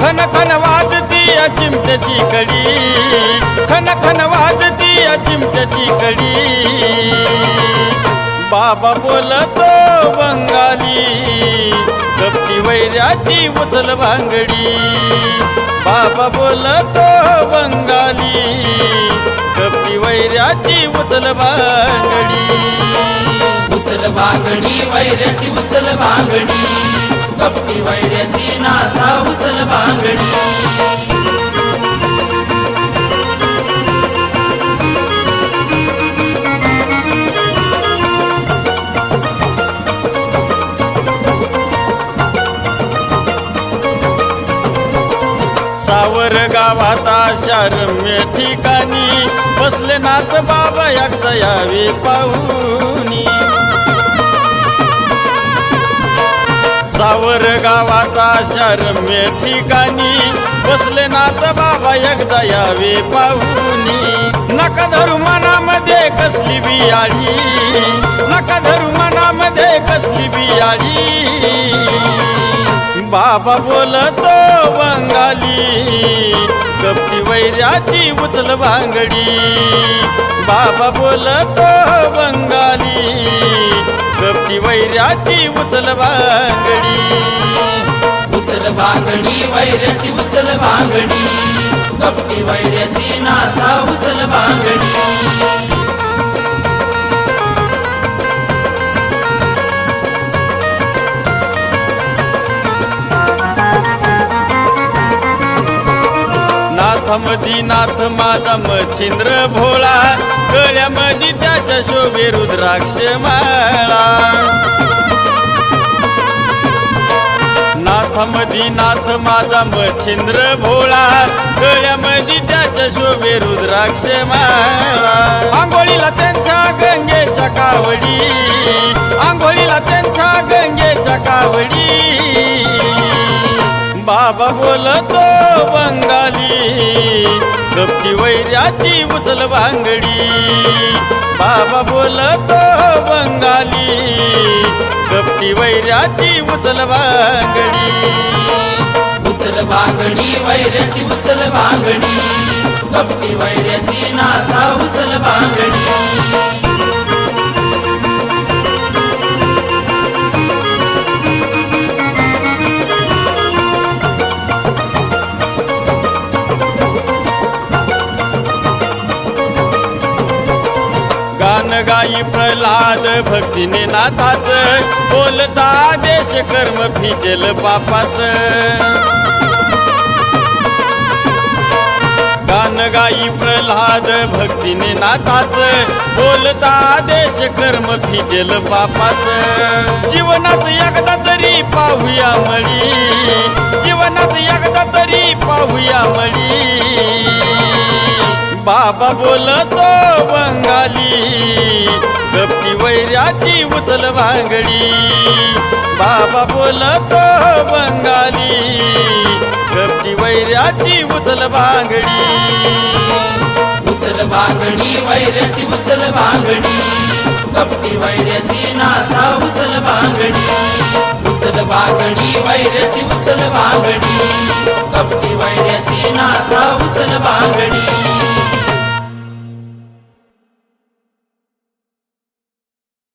खन खन वाजती या चिमट्याची कडी, खन खन वाजती या चिमट्याची कडी, बाबा बोलतो बंगाली, कपटी वैऱ्याची उचल भांगडी, बाबा बोलतो बंगाली, कपटी वैऱ्याची उचल भांगडी, उचल भांगडी वैऱ्याची उचल भांगडी, कपटी वैऱ्याची नाथा उचल भांगडी. सावर गावात अशा रम्य ठिकाणी बसले नाथ बाबा एकदा यावे पाहुनी. सावर गावात अशा रम्य ठिकाणी बसले नाथ बाबा एकदा यावे पाहुनी. नका धरू मनामध्ये कसली बियाळी, नका धरू मनामध्ये कसली बियाळी, बाबा बोलतो बंगाली, कपटी वैऱ्याची उचल भांगडी, बाबा बोलतो बंगाली, कपटी वैऱ्याची उचल भांगडी, उचल भांगडी वैऱ्याची उचल भांगडी, कपटी वैऱ्याची नाथा उचल भांगडी. नाथामधी नाथ माझा मच्छिंद्र भोळा, गळ्यामध्ये त्याच्या शोभे रुद्राक्ष माळा. नाथामधी नाथ माझा मच्छिंद्र भोळा, गळ्यामध्ये त्याच्या शोभे रुद्राक्ष माळा. आंघोळीला त्यांच्या गंगेच्या कावडी, आंघोळीला त्यांच्या गंगेच्या कावडी, बाबा बोलतो बंगाली, कपटी वैऱ्याची उचल भांगडी, बाबा बोलतो बंगाली, कपटी वैऱ्याची उचल भांगडी, उचल भांगडी वैऱ्याची उचल भांगडी, कपटी वैऱ्याची नाथा उचल भांगडी. गाई प्रल्हाद भक्तीने नाथाच, बोलता देश कर्म फिजेल पापाच. गान गाई प्रल्हाद भक्तीने नाथाच, बोलता देश कर्म फिजेल पापाच. जीवनात एकदा तरी पाहूया मळी, जीवनात एकदा तरी पाहूया मळी, बाबा बोलतो बंगाली, कपटी वैऱ्याची उचल भांगडी, बाबा बोलतो बंगाली, कपटी वैऱ्याची उचल भांगडी, उचल भांगडी वैऱ्याची उचल भांगडी, कपटी वैऱ्याची नाथा उचल भांगडी, उचल भांगडी वैऱ्याची उचल भांगडी, कपटी वैऱ्याची नाथा उचल भांगडी.